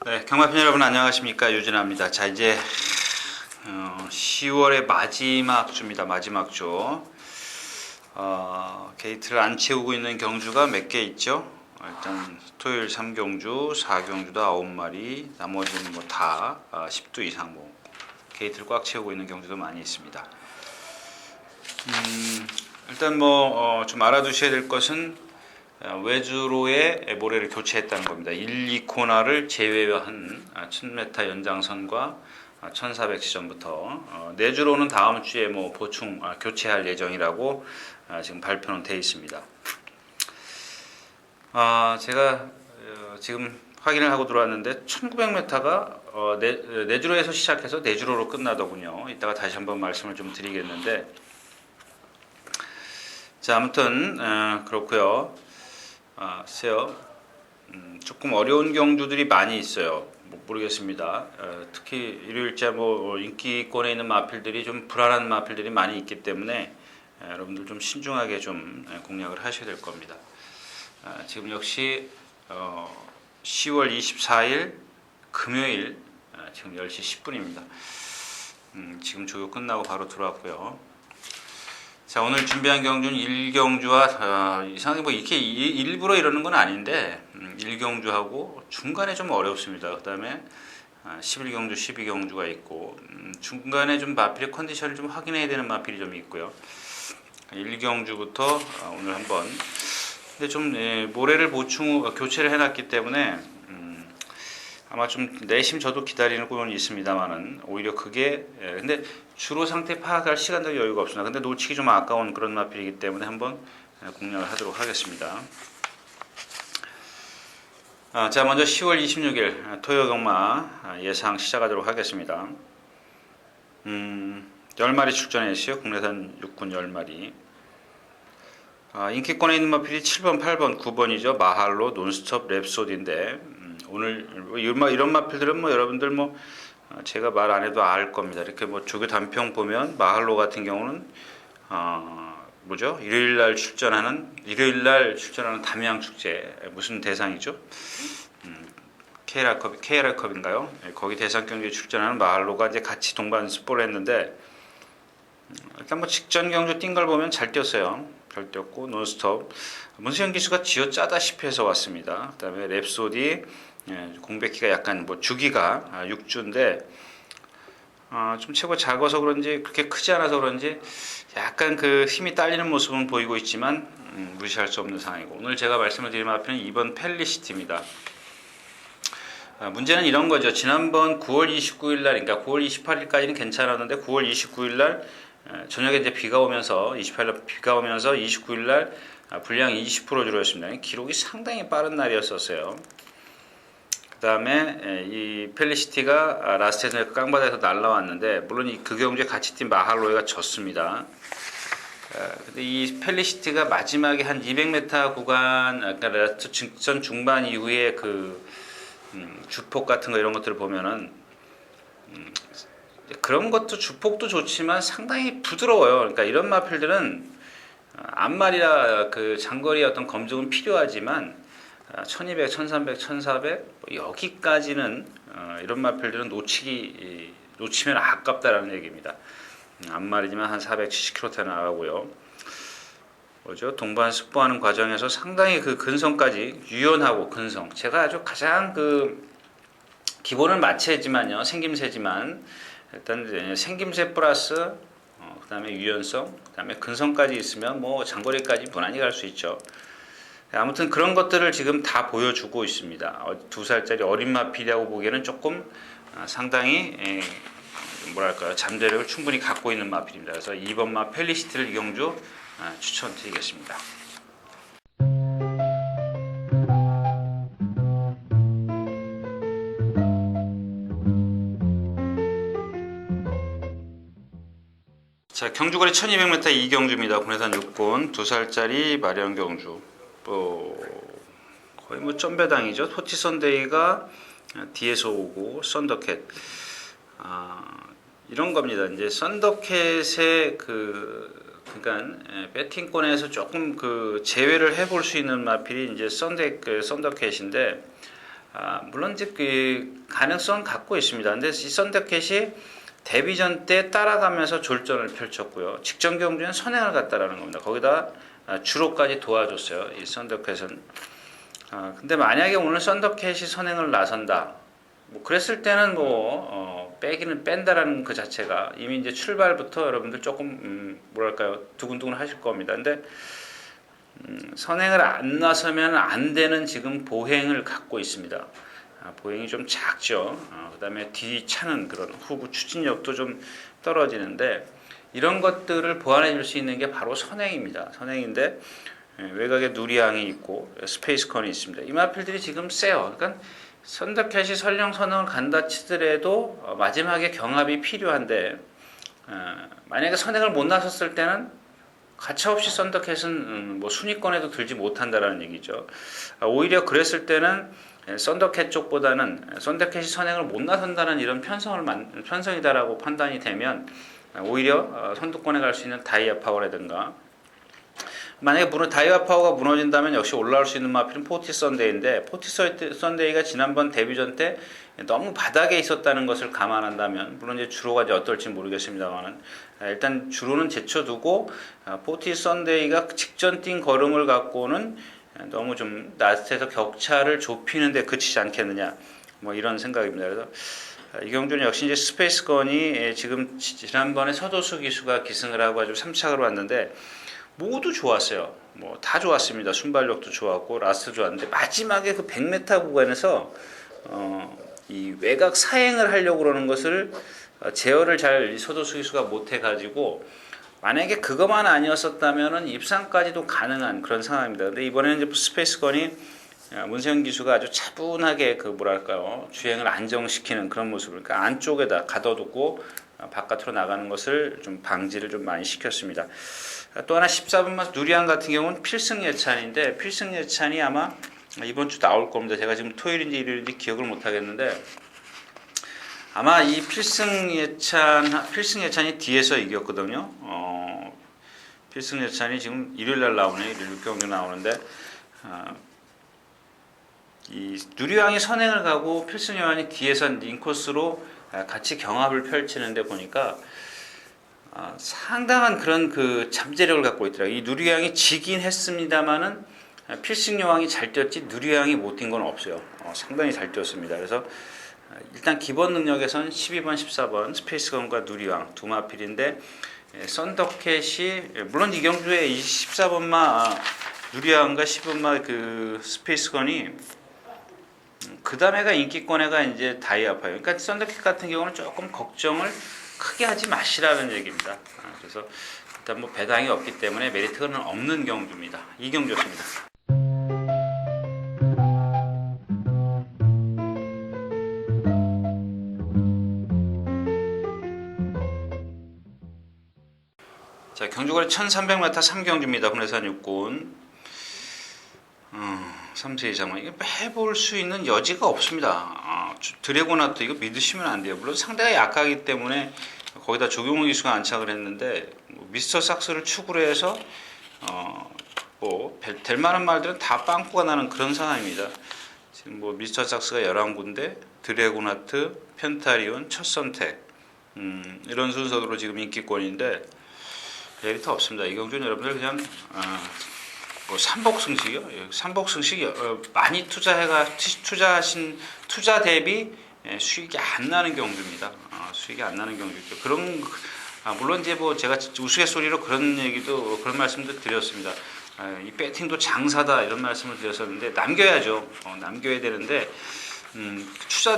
네, 경마팬 여러분 안녕하십니까, 유진아입니다. 자, 이제 10월의 마지막 주입니다. 마지막 주. 게이트를 안 채우고 있는 경주가 몇 개 있죠. 일단 토요일 3경주, 4경주도 9마리, 나머지는 뭐 다 10두 이상 뭐 게이트를 꽉 채우고 있는 경주도 많이 있습니다. 일단 뭐 좀 알아두셔야 될 것은 외주로의 모래를 교체했다는 겁니다. 1, 2코너를 제외한 1000m 연장선과 1400지점부터 내주로는 다음 주에 뭐 보충 교체할 예정이라고 지금 발표는 되어 있습니다. 제가 지금 확인을 하고 들어왔는데 1900m가 내주로에서 시작해서 내주로로 끝나더군요. 이따가 다시 한번 말씀을 좀 드리겠는데, 자, 아무튼 그렇고요. 글쎄요, 조금 어려운 경주들이 많이 있어요. 모르겠습니다. 특히 일요일자 뭐 인기권에 있는 마필들이 좀 불안한 마필들이 많이 있기 때문에 여러분들 좀 신중하게 좀 공략을 하셔야 될 겁니다. 지금 역시 10월 24일 금요일 지금 10시 10분입니다. 지금 조교 끝나고 바로 들어왔고요. 자, 오늘 준비한 경주는 1경주와 이상하게 뭐 이렇게 일부러 이러는 건 아닌데 1경주하고 중간에 좀 어렵습니다. 그 다음에 11경주, 12경주가 있고 중간에 좀 마필의 컨디션을 좀 확인해야 되는 마필이 좀 있고요. 1경주부터 오늘 한번, 근데 좀 모래를 교체를 해놨기 때문에 아마 좀 내심 저도 기다리는 건 있습니다만은 오히려 그게 근데 주로 상태 파악할 시간도 여유가 없습니다. 근데 놓치기 좀 아까운 그런 마필이기 때문에 한번 공략을 하도록 하겠습니다. 자, 먼저 10월 26일 토요 경마 예상 시작하도록 하겠습니다. 10마리 출전했어요. 국내산 육군 10마리. 인기권에 있는 마필이 7번, 8번, 9번이죠. 마할로, 논스톱, 랩소디인데 오늘 이런 마필들은 뭐 여러분들 뭐 제가 말 안 해도 알 겁니다. 이렇게 뭐 조교 단평 보면 마할로 같은 경우는 뭐죠? 일요일날 출전하는 담양 축제 무슨 대상이죠? KR컵인가요? 거기 대상 경기에 출전하는 마할로가 이제 같이 동반 스포를 했는데 일단 뭐 직전 경주 뛴 걸 보면 잘 뛰었어요. 잘 뛰었고 논스톱 문세영 기수가 쥐어짜다시피 해서 왔습니다. 그 다음에 랩소디 공백기가 약간 뭐 주기가 6주인데 좀 체구가 작아서 그런지 그렇게 크지 않아서 그런지 약간 그 힘이 딸리는 모습은 보이고 있지만 무시할 수 없는 상황이고, 오늘 제가 말씀을 드릴 마필은 2번 펠리시티입니다. 문제는 이런 거죠. 지난번 9월 29일 날, 그러니까 9월 28일까지는 괜찮았는데 9월 29일 날 저녁에 이제 비가 오면서 28일 비가 오면서 29일 날 분량 20% 줄었습니다. 기록이 상당히 빠른 날이었었어요. 그 다음에 이 펠리시티가 라스트에서 깡바닥에서 날라왔는데 물론 그 경주에 같이 뛴 마할로이가 졌습니다. 근데 이 펠리시티가 마지막에 한 200m 구간, 그러니까 라스트 직전 중반 이후에 그 주폭 같은 거 이런 것들을 보면은 그런 것도 주폭도 좋지만 상당히 부드러워요. 그러니까 이런 마필들은 앞말이라 그 장거리 어떤 검증은 필요하지만 1200, 1300, 1400 여기까지는 이런 마필들은 놓치면 아깝다라는 얘기입니다. 앞말이지만 한 470km 나가고요. 뭐죠? 동반 습보하는 과정에서 상당히 그 근성까지 유연하고 근성. 제가 아주 가장 그 기본은 마체지만요, 생김새지만 일단 생김새 플러스 그다음에 유연성, 그다음에 근성까지 있으면 뭐 장거리까지 무난히 갈 수 있죠. 아무튼 그런 것들을 지금 다 보여주고 있습니다. 2살짜리 어린 마필이라고 보기에는 조금 상당히 뭐랄까요, 잠재력을 충분히 갖고 있는 마필입니다. 그래서 2번 마 펠리시티를 이경주 추천드리겠습니다. 자, 경주거리 1200m 이경주입니다. 국내산 육군 2살짜리 마련 경주. 거의 뭐 점배당이죠. 토티 선데이가 뒤에서 오고 썬더캣 이런 겁니다. 이제 썬더캣의 그러니까 배팅권에서 조금 그 제외를 해볼 수 있는 마필이 이제 썬더캣인데 물론 이제 그 가능성은 갖고 있습니다. 근데 이 썬더캣이 데뷔전 때 따라가면서 졸전을 펼쳤고요. 직전 경주엔 선행을 갔다라는 겁니다. 거기다 주로까지 도와줬어요. 이 썬더캣은. 근데 만약에 오늘 썬더캣이 선행을 나선다. 뭐 그랬을 때는 빼기는 뺀다라는 그 자체가 이미 이제 출발부터 여러분들 조금 뭐랄까요 두근두근 하실 겁니다. 근데 선행을 안 나서면 안 되는 지금 보행을 갖고 있습니다. 보행이 좀 작죠. 그다음에 뒤차는 그런 후구 추진력도 좀 떨어지는데 이런 것들을 보완해 줄 수 있는 게 바로 선행입니다. 선행인데 외곽에 누리앙이 있고 스페이스컨이 있습니다. 이 마필들이 지금 세요. 그러니까 썬더캣이 설령 선행을 간다 치더라도 마지막에 경합이 필요한데 만약에 선행을 못 나섰을 때는 가차없이 썬더캣은 뭐 순위권에도 들지 못한다라는 얘기죠. 오히려 그랬을 때는 썬더캣 쪽보다는 썬더캣이 선행을 못 나선다는 이런 편성이다라고 판단이 되면 오히려 선두권에 갈 수 있는 다이아 파워라든가 만약에 다이아 파워가 무너진다면 역시 올라올 수 있는 마필은 포티 썬데이인데 포티 썬데이가 지난번 데뷔전 때 너무 바닥에 있었다는 것을 감안한다면 물론 이제 주로가 이제 어떨지 모르겠습니다만은 일단 주로는 제쳐두고 포티 썬데이가 직전 뛴 걸음을 갖고는 너무 좀 라스트에서 격차를 좁히는데 그치지 않겠느냐 뭐 이런 생각입니다. 그래서 이 경주는 역시 이제 스페이스건이 지금 지난번에 서도수 기수가 기승을 하고 아주 3착으로 왔는데 모두 좋았어요. 뭐 다 좋았습니다. 순발력도 좋았고 라스트 좋았는데 마지막에 그 100m 구간에서 이 외곽 사행을 하려고 그러는 것을 제어를 잘 서도수 기수가 못해 가지고 만약에 그것만 아니었었다면은 입상까지도 가능한 그런 상황입니다. 근데 이번에는 이제 스페이스건이 문세영 기수가 아주 차분하게 그 뭐랄까요 주행을 안정시키는 그런 모습을 그러니까 안쪽에다 가둬두고 바깥으로 나가는 것을 좀 방지를 좀 많이 시켰습니다. 또 하나 14번마 누리안 같은 경우는 필승 예찬인데 필승 예찬이 아마 이번 주 나올 겁니다. 제가 지금 토요일인지 일요일인지 기억을 못 하겠는데 아마 이 필승 예찬이 뒤에서 이겼거든요. 필승 예찬이 지금 일요일 날 나오네요. 일요일 경주 나오는데 이 누리왕이 선행을 가고 필승 예찬이 뒤에서 인코스로 같이 경합을 펼치는데 보니까 상당한 그런 그 잠재력을 갖고 있더라고요. 이 누리왕이 지긴 했습니다만은 필승 여왕이 잘 뛰었지 누리왕이 못 뛴 건 없어요. 상당히 잘 뛰었습니다. 그래서 일단 기본 능력에서는 12번, 14번 스페이스건과 누리왕 두 마필인데 썬더캣이 물론 이 경주에 이 14번마 누리왕과 10번마 그 스페이스건이 그 다음에가 인기권에가 이제 다이아파예요. 그러니까 썬더캣 같은 경우는 조금 걱정을 크게 하지 마시라는 얘기입니다. 그래서 일단 뭐 배당이 없기 때문에 메리트는 없는 경주입니다. 이 경주였습니다. 자, 경주거리 1300m 3경주입니다. 국내산 육군 3세 이상만 이게 해볼 수 있는 여지가 없습니다. 드래곤아트 이거 믿으시면 안 돼요. 물론 상대가 약하기 때문에 거기다 조경호 기수가 안착을 했는데 미스터 sak스를 축으로 해서 될 만한 말들은 다 빵꾸가 나는 그런 상황입니다. 지금 뭐 미스터 sak스가 11군데 드래곤아트, 펜타리온, 첫 선택 이런 순서로 지금 인기권인데 메리트 없습니다. 이 경주는 여러분들 그냥 삼복승식이요. 삼복승식 많이 투자하신 투자 대비 수익이 안 나는 경주입니다. 수익이 안 나는 경주죠. 그런 물론 이제 뭐 제가 우스갯소리로 그런 말씀도 드렸습니다. 이 배팅도 장사다 이런 말씀을 드렸었는데 남겨야죠. 남겨야 되는데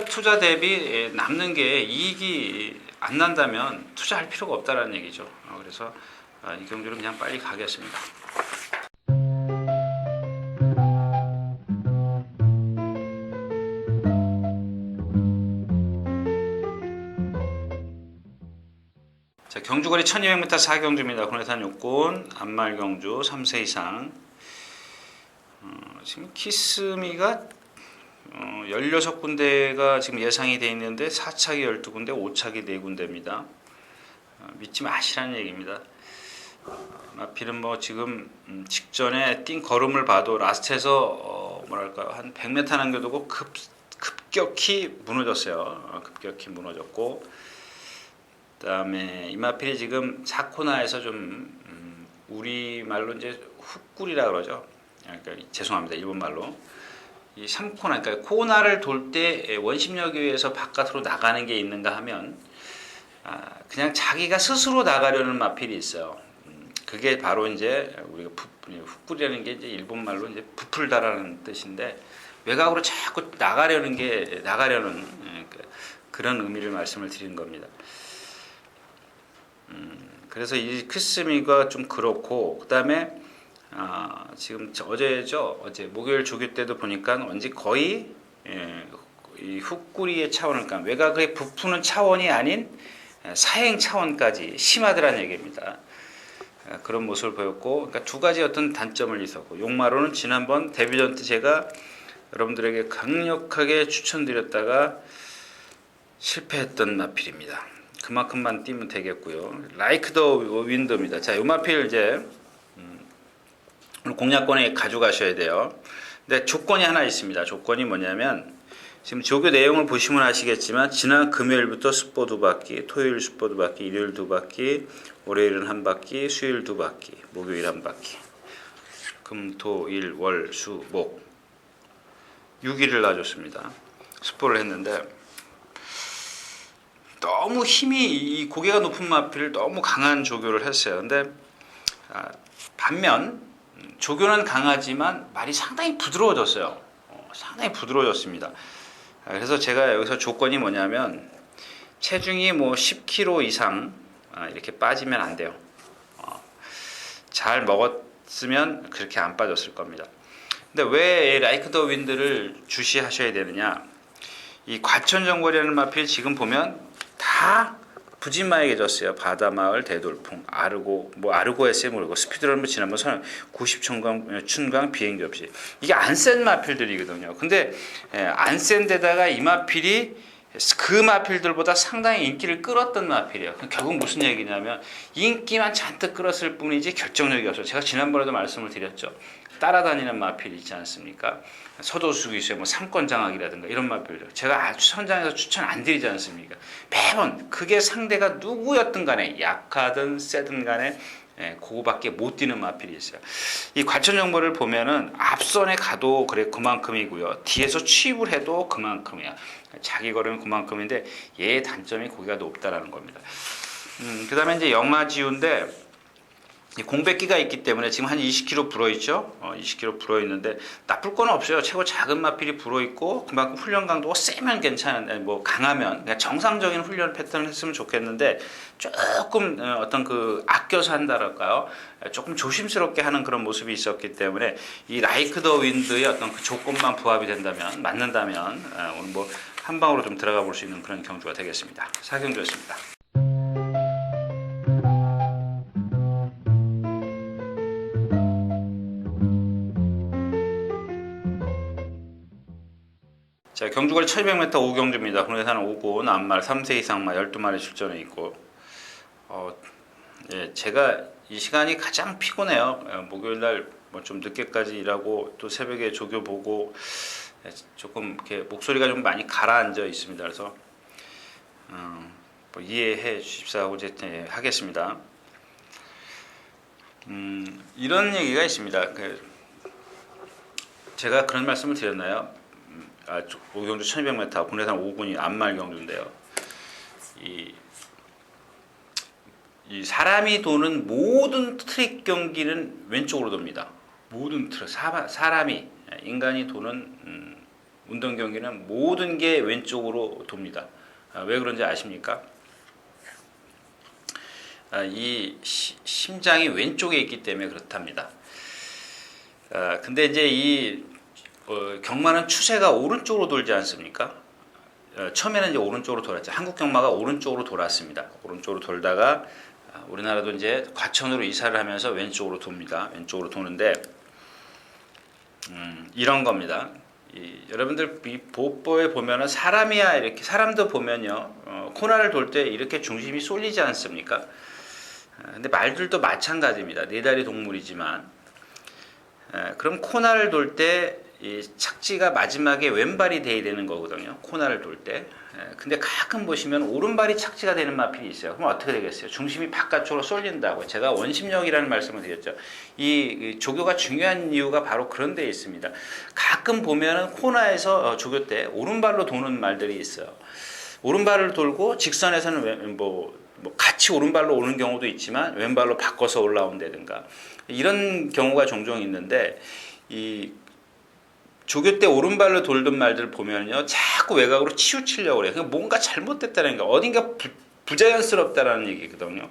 투자 대비 남는 게 이익이 안 난다면 투자할 필요가 없다라는 얘기죠. 그래서 이 경주는 그냥 빨리 가겠습니다. 자, 경주거리 1200m 4경주입니다. 국내산 육군 안말경주 3세 이상 지금 키스미가 16군데가 지금 예상이 되어 있는데 4착이 12군데 5착이 4군데입니다. 믿지 마시라는 얘기입니다. 마필은 뭐 지금 직전에 뛴 걸음을 봐도 라스트에서 뭐랄까 한 100m 남겨두고 급격히 무너졌어요. 급격히 무너졌고, 그다음에 이마필이 지금 4코너에서 좀 우리 말로 이제 훅구리라 그러죠. 그러니까 죄송합니다. 일본 말로. 이 3코너, 그러니까 코너를 돌 때 원심력에 의해서 바깥으로 나가는 게 있는가 하면 그냥 자기가 스스로 나가려는 마필이 있어요. 그게 바로 이제 우리가 훅구리라는 게 이제 일본 말로 이제 부풀다라는 뜻인데, 외곽으로 자꾸 나가려는 그런 의미를 말씀을 드리는 겁니다. 그래서 이 크스미가 좀 그렇고, 그다음에 지금 어제 목요일 조교 때도 보니까 언제 거의 이 훅구리의 차원을, 그러니까 외곽의 부푸는 차원이 아닌 사행 차원까지 심하더라는 얘기입니다. 그런 모습을 보였고, 그러니까 두 가지 어떤 단점을 있었고, 용마로는 지난번 데뷔전 때 제가 여러분들에게 강력하게 추천드렸다가 실패했던 마필입니다. 그만큼만 뛰면 되겠고요. 라이크 더 윈드입니다. 자, 이 마필 이제 공략권에 가져가셔야 돼요. 근데 조건이 하나 있습니다. 조건이 뭐냐면, 지금 조교 내용을 보시면 아시겠지만 지난 금요일부터 습보 2바퀴, 토요일 습보 2바퀴, 일요일 2바퀴, 월요일은 1바퀴, 수요일 2바퀴, 목요일 1바퀴, 금, 토, 일, 월, 수, 목 6일을 놔줬습니다. 습보를 했는데 너무 힘이, 이 고개가 높은 마필을 너무 강한 조교를 했어요. 근데 반면 조교는 강하지만 말이 상당히 부드러워졌어요. 상당히 부드러워졌습니다. 그래서 제가 여기서 조건이 뭐냐면, 체중이 뭐 10kg 이상 이렇게 빠지면 안 돼요. 잘 먹었으면 그렇게 안 빠졌을 겁니다. 근데 왜 라이크 더 윈드를 주시하셔야 되느냐? 이 과천정거리라는 마필 지금 보면 다 부진마에게졌어요. 바다마을, 대돌풍, 아르고, 뭐 아르고에서 모르고 스피드런 지난번 90춘강 춘강 비행기 없이, 이게 안 센 마필들이거든요. 근데 안 센 데다가 이 마필이 그 마필들보다 상당히 인기를 끌었던 마필이에요. 결국 무슨 얘기냐면, 인기만 잔뜩 끌었을 뿐이지 결정력이 없어요. 제가 지난번에도 말씀을 드렸죠. 따라다니는 마필 있지 않습니까? 서도수기수의 뭐 3권 장악이라든가 이런 마필들, 제가 아주 선장에서 추천 안 드리지 않습니까? 매번 그게 상대가 누구였든 간에, 약하든 세든 간에 그거밖에 못 뛰는 마필이 있어요. 이 과천정보를 보면은 앞선에 가도 그래 그만큼이고요, 뒤에서 취입을 해도 그만큼이야. 자기 걸음은 그만큼인데 얘의 단점이 고기가 높다라는 겁니다. 그 다음에 이제 영마지우인데, 공백기가 있기 때문에 지금 한 20kg 불어있죠. 20kg 불어있는데 나쁠 건 없어요. 최고 작은 마필이 불어있고 그만큼 훈련 강도가 세면 괜찮은데, 뭐 강하면 그냥 정상적인 훈련 패턴을 했으면 좋겠는데, 조금 어떤 그 아껴서 한다랄까요, 조금 조심스럽게 하는 그런 모습이 있었기 때문에, 이 라이크 더 윈드의 어떤 그 조건만 부합이 된다면, 맞는다면 오늘 뭐 한 방으로 좀 들어가 볼 수 있는 그런 경주가 되겠습니다. 사경주였습니다. 자, 경주거리 1200m 5경주입니다. 국내산 5군, 암말 3세 이상말 12마리 출전해 있고, 제가 이 시간이 가장 피곤해요. 목요일날 뭐 좀 늦게까지 일하고 또 새벽에 조교 보고 조금 이렇게 목소리가 좀 많이 가라앉아 있습니다. 그래서 뭐 이해해 주십사 하고 이제 하겠습니다. 이런 얘기가 있습니다. 제가 그런 말씀을 드렸나요? 오경주 1200m 국내산 5군이 암말 경주인데요. 이 사람이 도는 모든 트랙 경기는 왼쪽으로 돕니다. 모든 트랙, 사람이, 인간이 도는 운동 경기는 모든 게 왼쪽으로 돕니다. 왜 그런지 아십니까? 이 심장이 왼쪽에 있기 때문에 그렇답니다. 근데 이제 이 경마는 추세가 오른쪽으로 돌지 않습니까? 처음에는 이제 오른쪽으로 돌았죠. 한국 경마가 오른쪽으로 돌았습니다. 오른쪽으로 돌다가 우리나라도 이제 과천으로 이사를 하면서 왼쪽으로 돕니다. 왼쪽으로 도는데 이런 겁니다. 여러분들 이 보보에 보면은 사람이야, 이렇게 사람도 보면요, 코너를 돌 때 이렇게 중심이 쏠리지 않습니까? 근데 말들도 마찬가지입니다. 네 다리 동물이지만, 그럼 코너를 돌 때 이 착지가 마지막에 왼발이 돼야 되는 거거든요. 코너를 돌 때. 근데 가끔 보시면 오른발이 착지가 되는 마필이 있어요. 그럼 어떻게 되겠어요? 중심이 바깥쪽으로 쏠린다고. 제가 원심력이라는 말씀을 드렸죠. 이 조교가 중요한 이유가 바로 그런 데에 있습니다. 가끔 보면은 코너에서 조교 때 오른발로 도는 말들이 있어요. 오른발을 돌고 직선에서는 뭐 같이 오른발로 오는 경우도 있지만 왼발로 바꿔서 올라온다든가 이런 경우가 종종 있는데 이 조교 때 오른발로 돌던 말들을 보면요 자꾸 외곽으로 치우치려고 그래요. 그러니까 뭔가 잘못됐다는 거, 어딘가 부자연스럽다라는 얘기거든요.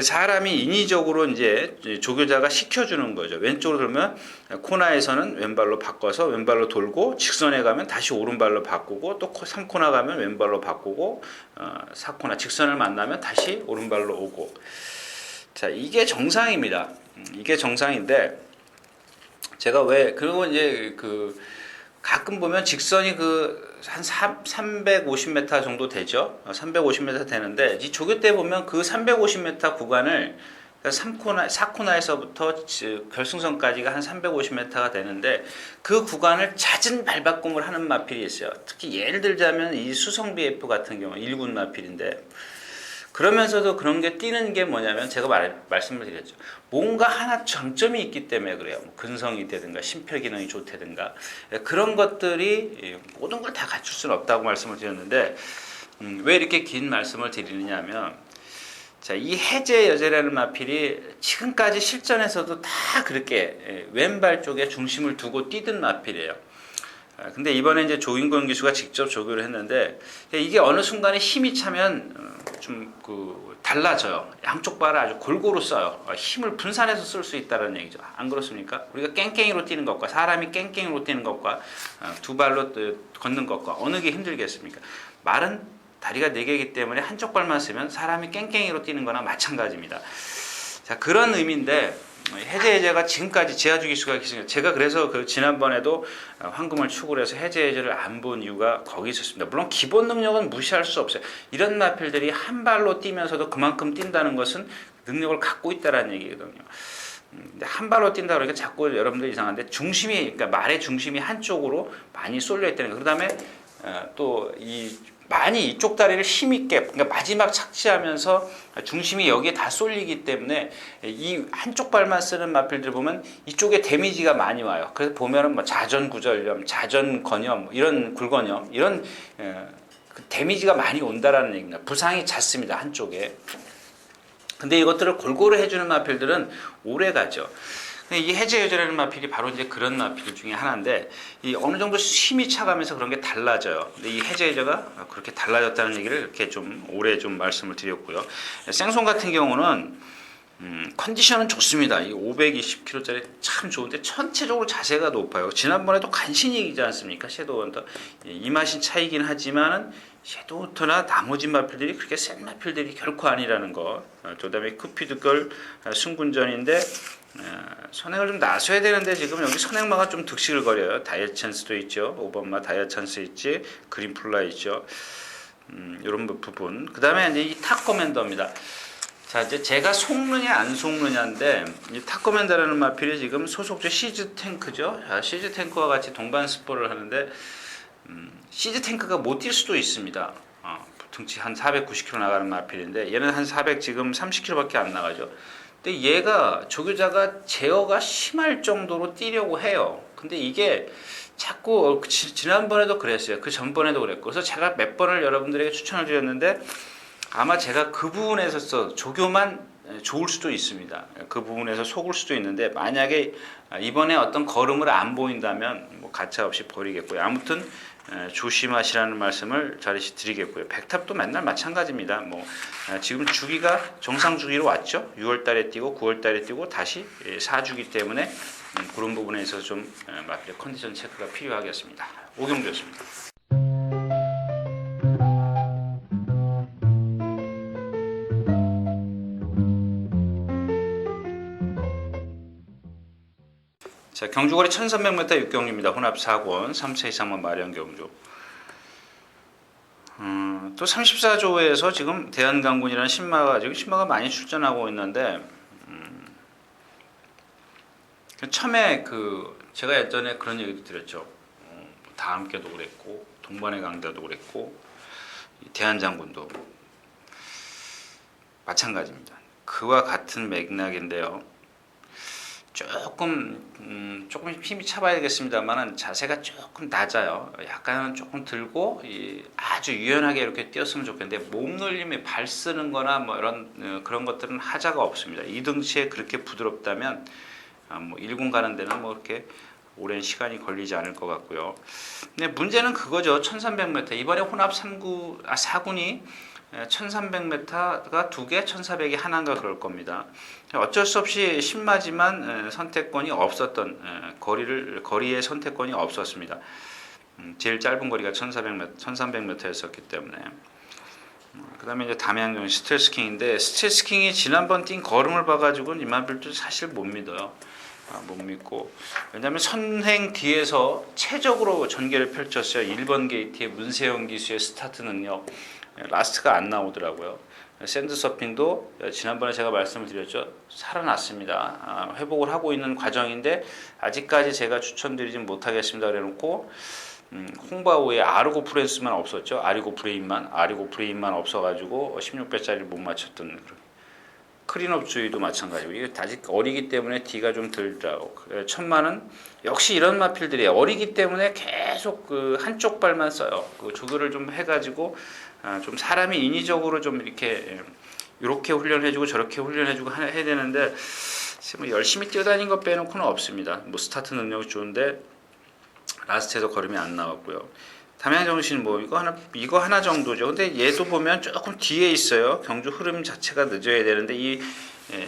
사람이 인위적으로 이제 조교자가 시켜주는 거죠. 왼쪽으로 돌면 코너에서는 왼발로 바꿔서 왼발로 돌고 직선에 가면 다시 오른발로 바꾸고 또 3코너 가면 왼발로 바꾸고 4코너 직선을 만나면 다시 오른발로 오고. 자, 이게 정상입니다. 이게 정상인데 제가 왜 그리고 이제 가끔 보면 직선이 한 350m 정도 되죠. 350m 되는데 이 조교 때 보면 그 350m 구간을 4코너에서부터 결승선까지가 한 350m가 되는데 그 구간을 잦은 발바꿈을 하는 마필이 있어요. 특히 예를 들자면 이 수성 BF 같은 경우 1군 마필인데 그러면서도 그런 게 뛰는 게 뭐냐면 제가 말씀을 드렸죠. 뭔가 하나 장점이 있기 때문에 그래요. 뭐 근성이 되든가 심폐 기능이 좋다든가 그런 것들이 모든 걸 다 갖출 수는 없다고 말씀을 드렸는데 왜 이렇게 긴 말씀을 드리느냐 하면 자, 이 해제 여제라는 마필이 지금까지 실전에서도 다 그렇게 왼발 쪽에 중심을 두고 뛰던 마필이에요. 근데 이번에 이제 조인권 기수가 직접 조교를 했는데 이게 어느 순간에 힘이 차면 좀 달라져요. 양쪽 발을 아주 골고루 써요. 힘을 분산해서 쓸 수 있다는 얘기죠. 안 그렇습니까? 우리가 깽깽이로 뛰는 것과 사람이 깽깽이로 뛰는 것과 두 발로 걷는 것과 어느 게 힘들겠습니까? 말은 다리가 4개이기 때문에 한쪽 발만 쓰면 사람이 깽깽이로 뛰는 거나 마찬가지입니다. 자, 그런 의미인데 해제가 지금까지 제아주 기수가 계시니까 제가 그래서 지난번에도 황금을 추구를 해서 해제를 안 본 이유가 거기 있었습니다. 물론 기본 능력은 무시할 수 없어요. 이런 마필들이 한 발로 뛰면서도 그만큼 뛴다는 것은 능력을 갖고 있다는 얘기거든요. 근데 한 발로 뛴다 그러니까 자꾸 여러분들 이상한데 그러니까 말의 중심이 한쪽으로 많이 쏠려 있다는 거. 그다음에 또 많이 이쪽 다리를 힘있게 그러니까 마지막 착지하면서 중심이 여기에 다 쏠리기 때문에 이 한쪽 발만 쓰는 마필들 보면 이쪽에 데미지가 많이 와요. 그래서 보면은 뭐 자전구절염, 자전건염, 이런 굴건염 이런 데미지가 많이 온다라는 얘기입니다. 부상이 잦습니다. 한쪽에. 근데 이것들을 골고루 해주는 마필들은 오래 가죠. 이 해제 여제라는 마필이 바로 이제 그런 마필 중에 하나인데 이 어느 정도 힘이 차가면서 그런 게 달라져요. 근데 이 해제 여제가 그렇게 달라졌다는 얘기를 이렇게 좀 오래 좀 말씀을 드렸고요. 생손 같은 경우는 컨디션은 좋습니다. 이 520kg짜리 참 좋은데 전체적으로 자세가 높아요. 지난번에도 간신히 이기지 않습니까? 섀도우 헌터. 이 맛이 차이긴 하지만은 섀도우 헌터나 나머지 마필들이 그렇게 센 마필들이 결코 아니라는 거. 그다음에 쿠피드걸 승군전인데 선행을 좀 나서야 되는데 지금 여기 선행마가 좀 득실을 거려요. 다이어 찬스도 있죠. 5번마 다이어 찬스 있지. 그린 플라 있죠. 이런 부분. 그 다음에 이제 이 탑 커맨더입니다. 자, 이제 제가 속느냐 안 속느냐인데 이 탑 커맨더라는 마필이 지금 소속주 시즈 탱크죠. 시즈 탱크와 같이 동반 스포를 하는데 시즈 탱크가 못 뛸 수도 있습니다. 등치 한 490kg 나가는 마필인데 얘는 한 400 지금 30kg밖에 안 나가죠. 근데 얘가 조교자가 제어가 심할 정도로 뛰려고 해요. 근데 이게 자꾸 지난번에도 그랬어요. 그 전번에도 그랬고. 그래서 제가 몇 번을 여러분들에게 추천을 드렸는데 아마 제가 그 부분에서 조교만 좋을 수도 있습니다. 그 부분에서 속을 수도 있는데 만약에 이번에 어떤 걸음을 안 보인다면 뭐 가차없이 버리겠고요. 아무튼 조심하시라는 말씀을 자리시 드리겠고요. 백탑도 맨날 마찬가지입니다. 뭐 지금 주기가 정상 주기로 왔죠. 6월 달에 뛰고 9월 달에 뛰고 다시 4주기 때문에 그런 부분에 있어서 좀 컨디션 체크가 필요하겠습니다. 오경주였습니다. 자, 경주거리 1300m 육경주입니다. 혼합 4권 3차 이상만 마련 경주. 또 34조에서 지금 대한강군이라는 신마가 많이 출전하고 있는데 처음에 제가 예전에 그런 얘기도 드렸죠. 다함께도 그랬고 동반의 강자도 그랬고 대한장군도 마찬가지입니다. 그와 같은 맥락인데요. 조금 힘이 차봐야 되겠습니다만은 자세가 조금 낮아요. 약간은 조금 들고 아주 유연하게 이렇게 뛰었으면 좋겠는데 몸놀림에 발 쓰는 거나 뭐 이런 그런 것들은 하자가 없습니다. 이 등치에 그렇게 부드럽다면 뭐 1군 가는 데는 뭐 이렇게 오랜 시간이 걸리지 않을 것 같고요. 근데 문제는 그거죠. 1300m 이번에 혼합 4군이 1300m가 2개, 1400이 하나인가 그럴 겁니다. 어쩔 수 없이 신마지만 선택권이 없었던 거리의 선택권이 없었습니다. 제일 짧은 거리가 1300m였었기 때문에. 그 다음에 이제 담양용 스트레스킹인데, 스트레스킹이 지난번 뛴 걸음을 봐가지고는 이만필도 사실 못 믿어요. 못 믿고. 왜냐하면 선행 뒤에서 최적으로 전개를 펼쳤어요. 1번 게이트의 문세영 기수의 스타트 능력. 라스트가 안 나오더라고요. 샌드 서핑도 지난번에 제가 말씀을 드렸죠. 살아났습니다. 회복을 하고 있는 과정인데 아직까지 제가 추천드리진 못하겠습니다. 그래놓고 홍바오의 아르고 프레스만 없었죠. 아리고 브레인만 없어가지고 16배짜리를 못 맞췄던 크린업 주의도 마찬가지고 이게 아직 어리기 때문에 D가 좀 들더라고. 천만은 역시 이런 마필들이 어리기 때문에 계속 그 한쪽 발만 써요. 그 조교를 좀 해가지고 좀 사람이 인위적으로 좀 이렇게 훈련해주고 저렇게 훈련해주고 해야 되는데 뭐 열심히 뛰어다닌 것 빼놓고는 없습니다. 뭐 스타트 능력이 좋은데 라스트에서 걸음이 안 나왔고요. 담양정신 뭐 이거 하나 정도죠. 근데 얘도 보면 조금 뒤에 있어요. 경주 흐름 자체가 늦어야 되는데 이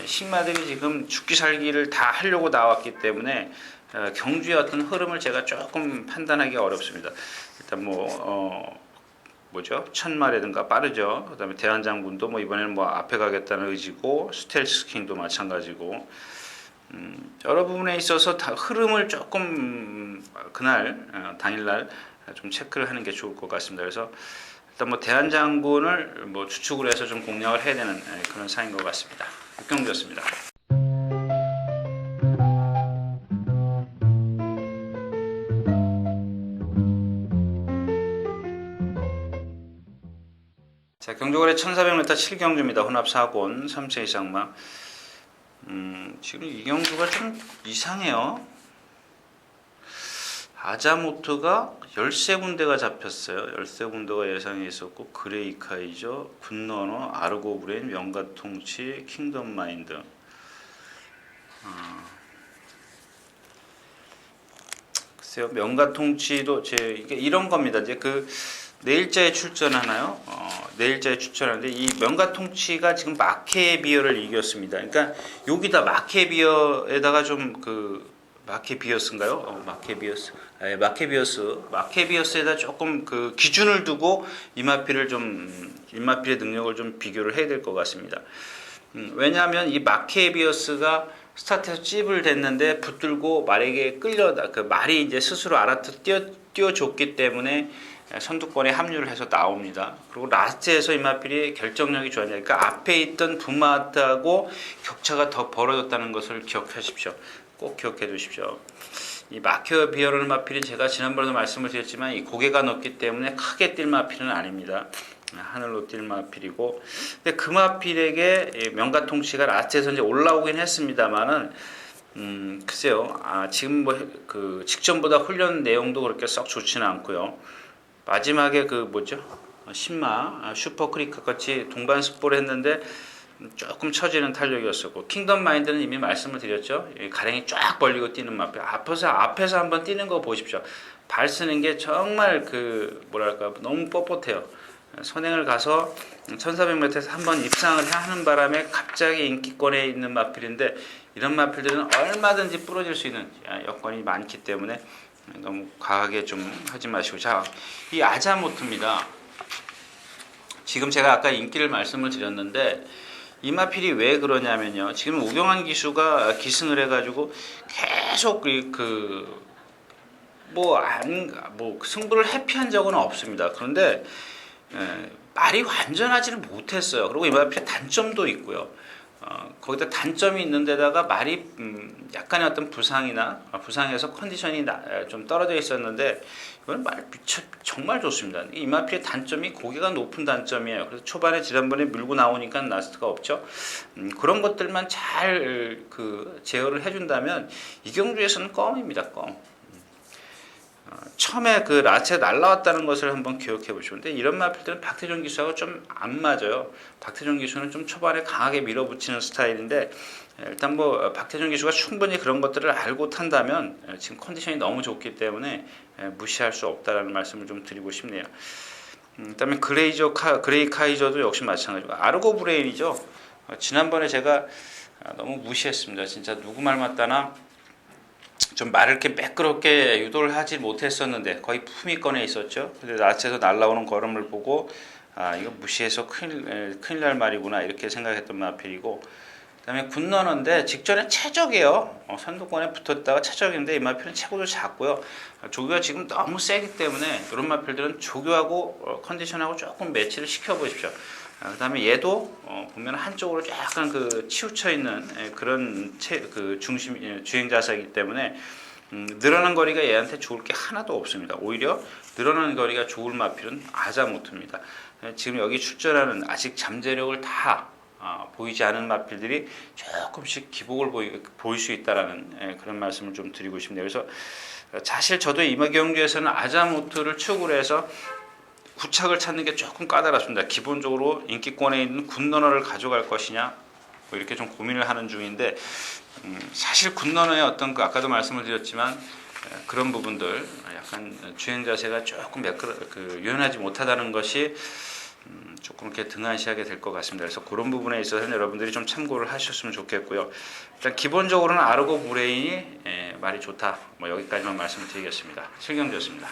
신마들이 지금 죽기 살기를 다 하려고 나왔기 때문에 경주의 어떤 흐름을 제가 조금 판단하기 어렵습니다. 일단 천마라든가 빠르죠. 그다음에 대한장군도 뭐 이번에는 뭐 앞에 가겠다는 의지고 스텔스킹도 마찬가지고 여러 부분에 있어서 다 흐름을 조금 당일날 좀 체크를 하는 게 좋을 것 같습니다. 그래서 일단 뭐 대한장군을 뭐 추측을 해서 좀 공략을 해야 되는 그런 사인 것 같습니다. 육경주였습니다. 자, 경주거래 1400m 7경주입니다. 혼합 4곤 3체 이상막. 지금 이 경주가 좀 이상해요. 아자모토가 13군데가 잡혔어요. 13군데가 예상에 있었고 그레이카이죠. 군너너, 아르고브레인, 명가통치, 킹덤마인드. 글쎄요. 명가통치도 이게 이런 겁니다. 이제 내일자에 출전하나요? 내일자에 출전하는데 이 명가통치가 지금 마케비어를 이겼습니다. 그러니까 여기다 마케비어에다가 마케비어스인가요? 마케비어스에다 조금 그 기준을 두고 이마필의 능력을 좀 비교를 해야 될 것 같습니다. 왜냐하면 이 마케비어스가 스타트에서 찝을 댔는데 붙들고 말에게 말이 이제 스스로 알아서 뛰어줬기 때문에 선두권에 합류를 해서 나옵니다. 그리고 라스트에서 이마필이 결정력이 좋았냐. 그러니까 앞에 있던 부마트하고 격차가 더 벌어졌다는 것을 기억하십시오. 꼭 기억해 두십시오. 이 마케비어라는 마필은 제가 지난번에도 말씀을 드렸지만 이 고개가 높기 때문에 크게 뛸 마필은 아닙니다. 하늘로 뛸 마필이고, 근데 그 마필에게 명가통치가 라스트에서 이제 올라오긴 했습니다만은, 글쎄요, 지금 직전보다 훈련 내용도 그렇게 썩 좋지는 않고요. 마지막에 신마, 슈퍼크리카 같이 동반 습보를 했는데 조금 처지는 탄력이었었고, 킹덤 마인드는 이미 말씀을 드렸죠. 가랭이 쫙 벌리고 뛰는 마필. 앞에서 한번 뛰는 거 보십시오. 발 쓰는 게 정말 너무 뻣뻣해요. 선행을 가서 1400m에서 한번 입상을 하는 바람에 갑자기 인기권에 있는 마필인데 이런 마필들은 얼마든지 부러질 수 있는 여건이 많기 때문에 너무 과하게 좀 하지 마시고. 자, 이 아자모토입니다. 지금 제가 아까 인기를 말씀을 드렸는데 이 마필이 왜 그러냐면요. 지금 우경환 기수가 기승을 해가지고 계속 승부를 회피한 적은 없습니다. 그런데 말이 완전하지는 못했어요. 그리고 이 마필의 단점도 있고요. 거기다 단점이 있는 데다가 말이 약간의 어떤 부상에서 컨디션이 좀 떨어져 있었는데 이건 말 정말 좋습니다. 이 마필의 단점이 고개가 높은 단점이에요. 그래서 초반에 지난번에 밀고 나오니까 라스트가 없죠. 그런 것들만 잘 제어를 해준다면 이 경주에서는 껌입니다. 껌. 처음에 그 라체 날라왔다는 것을 한번 기억해 보시면 돼. 이런 마필들은 박태종 기수하고 좀 안 맞아요. 박태종 기수는 좀 초반에 강하게 밀어붙이는 스타일인데 일단 뭐 박태종 기수가 충분히 그런 것들을 알고 탄다면 지금 컨디션이 너무 좋기 때문에 무시할 수 없다라는 말씀을 좀 드리고 싶네요. 그다음에 그레이 카이저도 역시 마찬가지고 아르고 브레인이죠. 지난번에 제가 너무 무시했습니다. 진짜 누구 말 맞다나 좀 말을 이렇게 매끄럽게 유도를 하지 못했었는데 거의 품위 꺼내 있었죠. 근데 라체에서 날라오는 걸음을 보고 이거 무시해서 큰일 날 말이구나 이렇게 생각했던 마필이고, 그다음에 굿러너인데 직전에 최적이에요. 선두권에 붙었다가 최적인데 이 마필은 체구도 작고요. 조교가 지금 너무 세기 때문에 이런 마필들은 조교하고 컨디션하고 조금 매치를 시켜 보십시오. 그다음에 얘도 보면 한쪽으로 약간 치우쳐 있는 그런 중심 주행 자세이기 때문에 늘어난 거리가 얘한테 좋을 게 하나도 없습니다. 오히려 늘어난 거리가 좋을 마필은 아자모토입니다. 지금 여기 출전하는 아직 잠재력을 다 보이지 않은 마필들이 조금씩 기복을 보일 수 있다라는 그런 말씀을 좀 드리고 싶네요. 그래서 사실 저도 이번 경주에서는 아자모토를 축으로 해서 구착을 찾는 게 조금 까다롭습니다. 기본적으로 인기권에 있는 굿러너를 가져갈 것이냐 뭐 이렇게 좀 고민을 하는 중인데, 사실 굿러너의 어떤 아까도 말씀을 드렸지만 그런 부분들 약간 주행 자세가 조금 유연하지 못하다는 것이 조금 이렇게 등한시하게 될 것 같습니다. 그래서 그런 부분에 있어서는 여러분들이 좀 참고를 하셨으면 좋겠고요. 일단 기본적으로는 아르고 브레인이 말이 좋다. 뭐 여기까지만 말씀을 드리겠습니다. 실경주였습니다.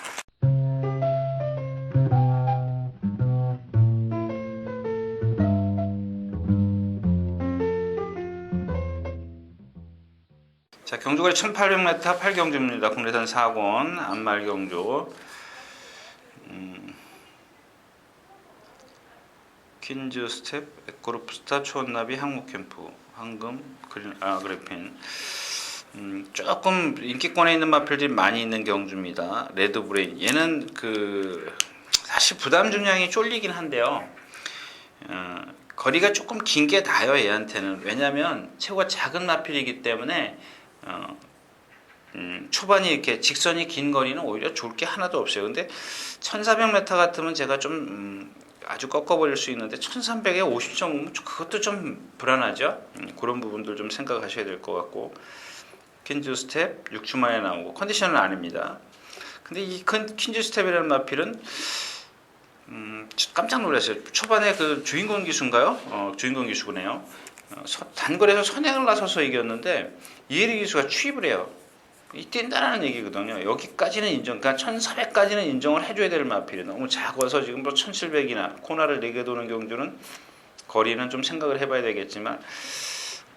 자, 경주거리 1800m 8경주입니다. 국내산 4권 안말 경주. 퀸즈 스텝, 에코르프스타, 초원나비, 항목캠프, 황금, 그래핀. 조금 인기권에 있는 마필들이 많이 있는 경주입니다. 레드브레인. 얘는 사실 부담 중량이 쫄리긴 한데요. 거리가 조금 긴 게 나요, 얘한테는. 왜냐면 체구가 작은 마필이기 때문에 초반이 이렇게 직선이 긴 거리는 오히려 좋을 게 하나도 없어요. 근데 1400m 같으면 제가 좀 아주 꺾어버릴 수 있는데 1300에 50.5면 그것도 좀 불안하죠. 그런 부분들 좀 생각하셔야 될 것 같고, 퀸즈 스텝 6주 만에 나오고 컨디션은 아닙니다. 근데 이 퀸즈 스텝이라는 마필은 깜짝 놀랐어요. 초반에 주인공 기수인가요? 주인공 기수네요. 단거리에서 선행을 나서서 이겼는데 이혜리 기수가 추입을 해요. 이 뛴다라는 얘기거든요. 여기까지는 인정, 그러니까 1400까지는 인정을 해줘야 될 마필이 너무 작아서 지금 1700이나 코너를 4개 도는 경주는 거리는 좀 생각을 해봐야 되겠지만,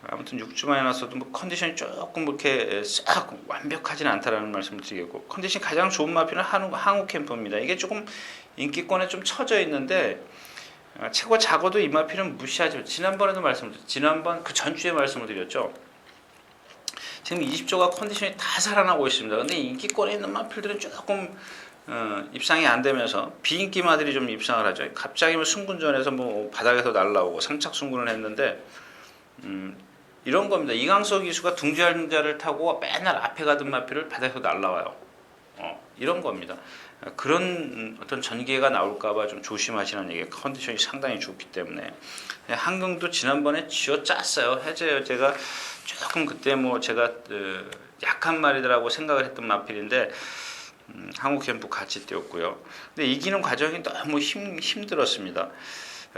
아무튼 6주 만에 나서도 컨디션이 조금 이렇게 싹 완벽하지는 않다라는 말씀을 드리겠고, 컨디션이 가장 좋은 마필은 항우 캠프입니다. 이게 조금 인기권에 좀 처져 있는데 체구가 작아도 이 마필은 무시하지. 지난번에도 지난번 전주에 말씀을 드렸죠. 지금 20조가 컨디션이 다 살아나고 있습니다. 근데 인기권에 있는 마필들은 조금 입상이 안 되면서 비인기마들이 좀 입상을 하죠. 갑자기 승군전에서 바닥에서 날라오고 3착 승군을 했는데 이런 겁니다. 이강석 기수가 둥지알자를 타고 맨날 앞에 가던 마필을 바닥에서 날라와요. 이런 겁니다. 그런 어떤 전개가 나올까봐 좀 조심하시는 얘기. 컨디션이 상당히 좋기 때문에. 한경도 지난번에 쥐어짰어요. 해제가 조금 그때 제가 약한 말이더라고 생각을 했던 마필인데 한국캠프 같이 뛰었고요. 근데 이기는 과정이 너무 힘들었습니다.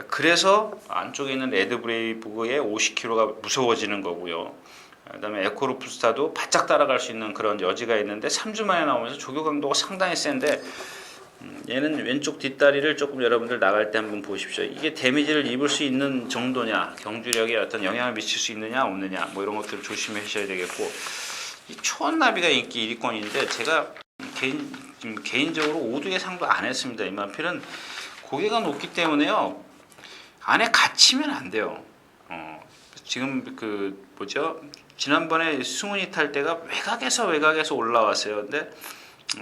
그래서 안쪽에 있는 레드브레이브의 50km가 무서워지는 거고요. 그다음에 에코루프스타도 바짝 따라갈 수 있는 그런 여지가 있는데 3주 만에 나오면서 조교 강도가 상당히 센데 얘는 왼쪽 뒷다리를 조금 여러분들 나갈 때 한번 보십시오. 이게 데미지를 입을 수 있는 정도냐, 경주력에 어떤 영향을 미칠 수 있느냐 없느냐 뭐 이런 것들을 조심하셔야 되겠고, 이 초원나비가 인기 1위권인데 제가 개인적으로 5두 예상도 안 했습니다. 이 마필은 고개가 높기 때문에요. 안에 갇히면 안 돼요. 지금 그 뭐죠? 지난번에 승훈이 탈 때가 외곽에서 올라왔어요. 근데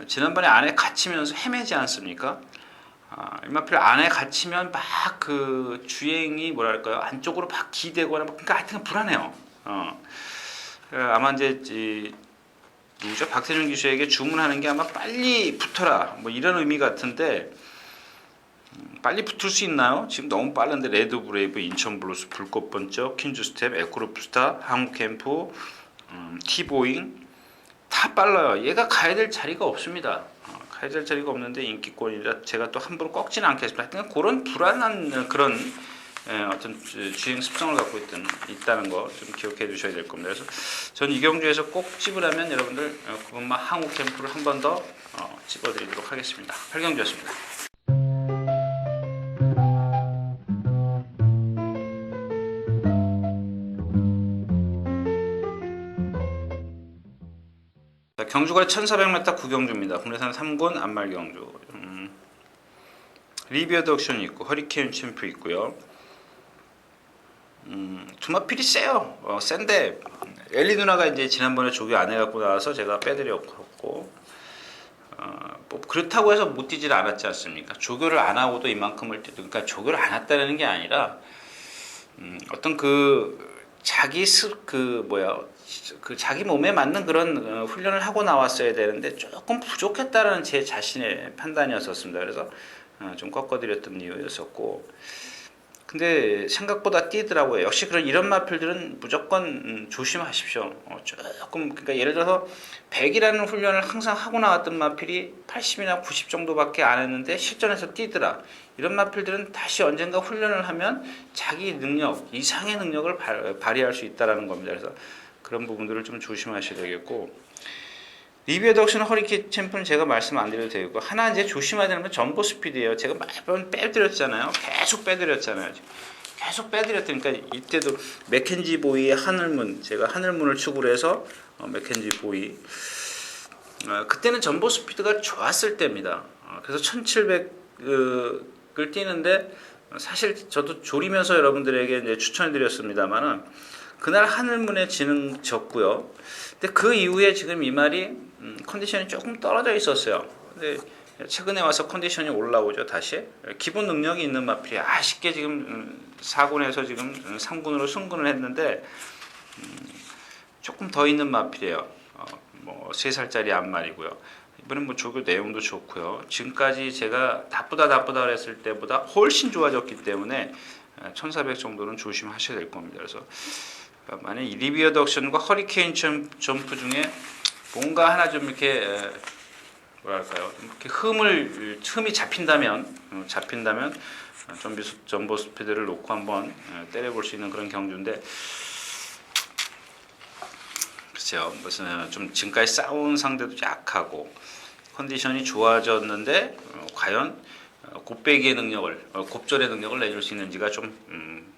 지난번에 안에 갇히면서 헤매지 않습니까? 일마필 안에 갇히면 막 그 주행이 뭐랄까요? 안쪽으로 막 기대거나 그러니까 하여튼 불안해요. 아마 이제 누구죠? 박태준 기수에게 주문하는 게 아마 빨리 붙어라 뭐 이런 의미 같은데 빨리 붙을 수 있나요? 지금 너무 빠른데 레드브레이브, 인천블루스, 불꽃번쩍, 퀸즈스텝, 에코로프스타, 한국캠프, 티보잉 다 빨라요. 얘가 가야 될 자리가 없습니다. 가야 될 자리가 없는데 인기권이라 제가 또 함부로 꺾지는 않겠습니다. 하여튼 그런 불안한 그런 어떤 주행 습성을 갖고 있다는 거 좀 기억해 두셔야 될 겁니다. 그래서 전 이 경주에서 꼭 집으라면 여러분들 그것만 한국 캠프를 한 번 더 집어드리도록 하겠습니다. 8경주였습니다. 경주가 1400m 구경주입니다. 국내산 3군 안말경주. 리비어드 옥션이 있고 허리케인 챔프 있고요. 두마필이 세요. 센데 엘리 누나가 이제 지난번에 조교 안 해갖고 나와서 제가 빼드렸고 뭐 그렇다고 해서 못 뛰질 않았지 않습니까? 조교를 안 하고도 이만큼을 그러니까 조교를 안 했다는 게 아니라 어떤 자기 자기 몸에 맞는 그런 훈련을 하고 나왔어야 되는데 조금 부족했다는 제 자신의 판단이었었습니다. 그래서 좀 꺾어드렸던 이유였었고, 근데 생각보다 뛰더라고요. 역시 이런 마필들은 무조건 조심하십시오. 조금 그러니까 예를 들어서 100이라는 훈련을 항상 하고 나왔던 마필이 80이나 90 정도밖에 안 했는데 실전에서 뛰더라. 이런 마필들은 다시 언젠가 훈련을 하면 자기 능력 이상의 능력을 발휘할 수 있다라는 겁니다. 그래서 그런 부분들을 좀 조심하셔야 되겠고, 리비어 덕션 허리케인 챔프는 제가 말씀 안 드려도 되고, 하나 이제 조심해야 되는 건 점보 스피드예요. 제가 매번 빼드렸잖아요. 계속 빼드렸잖아요. 계속 빼드렸으니까 이때도 맥켄지 보이의 하늘문, 제가 하늘문을 축으로 해서 맥켄지 보이 그때는 점보 스피드가 좋았을 때입니다. 그래서 1700을 뛰는데 사실 저도 졸이면서 여러분들에게 이제 추천해드렸습니다만은 그날 하늘문의 지능 졌고요. 근데 그 이후에 지금 이 말이 컨디션이 조금 떨어져 있었어요. 근데 최근에 와서 컨디션이 올라오죠. 다시 기본 능력이 있는 마필이 아쉽게 지금 4군에서 지금 3군으로 승군을 했는데 조금 더 있는 마필이에요. 뭐 3살짜리 안말이고요. 이번엔 뭐 조교 내용도 좋고요. 지금까지 제가 나쁘다 그랬을 때보다 훨씬 좋아졌기 때문에 1400 정도는 조심하셔야 될 겁니다. 그래서 만약 리비어 덕션과 허리케인 점프 중에 뭔가 하나 좀 이렇게 뭐랄까요, 이렇게 흠이 잡힌다면 점보 스피드를 놓고 한번 때려볼 수 있는 그런 경주인데, 글쎄요, 무슨 좀 지금까지 싸운 상대도 약하고 컨디션이 좋아졌는데 과연 곱배기의 능력을 곱절의 능력을 내줄 수 있는지가 좀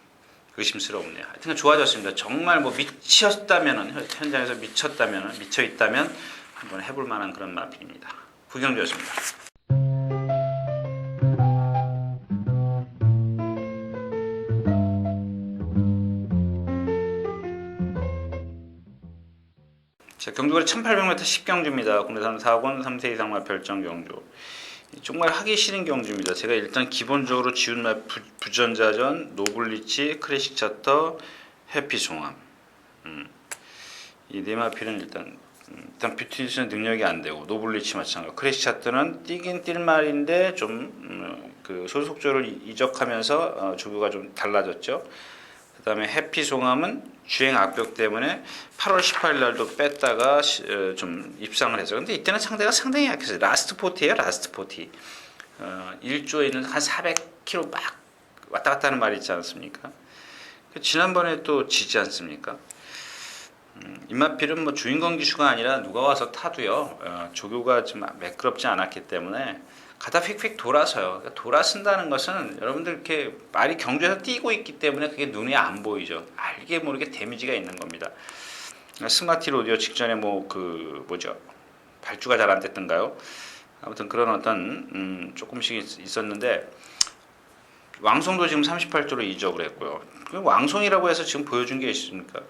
의심스럽네요. 하여튼 좋아졌습니다. 정말 뭐 미쳤다면은 현장에서 미쳐 있다면 한번 해볼 만한 그런 마필입니다. 구경주였습니다. 자, 경주거리 1800m 10경주입니다. 국내산 4권 3세 이상 마필정 경주. 정말 하기 싫은 경주입니다. 제가 일단 기본적으로 지운 부전자전, 노블리치, 클래식 차터, 해피송암 이 네 마필은 일단 뷰티션 능력이 안 되고, 노블리치 마찬가지. 클래식 차터는 뛰긴 뛸 말인데 좀 그 소속조를 이적하면서 조교가 좀 달라졌죠. 그 다음에 해피송암은 주행 악벽 때문에 8월 18일 날도 뺐다가 좀 입상을 했어요. 근데 이때는 상대가 상당히 약했어요. 라스트 포티예요. 라스트 포티. 1조에는 한 400km 막 왔다 갔다 하는 말이 있지 않습니까? 지난번에 또 지지 않습니까? 임마필은 뭐 주인공 기수가 아니라 누가 와서 타도요, 조교가 좀 매끄럽지 않았기 때문에 가다 휙휙 돌아서요. 그러니까 돌아선다는 것은 여러분들 이렇게 말이 경주에서 뛰고 있기 때문에 그게 눈에 안 보이죠. 알게 모르게 데미지가 있는 겁니다. 스마티 로디오 직전에 발주가 잘 안 됐던가요? 아무튼 그런 어떤 조금씩 있었는데, 왕송도 지금 38조로 이적을 했고요. 왕송이라고 해서 지금 보여준 게 있습니까?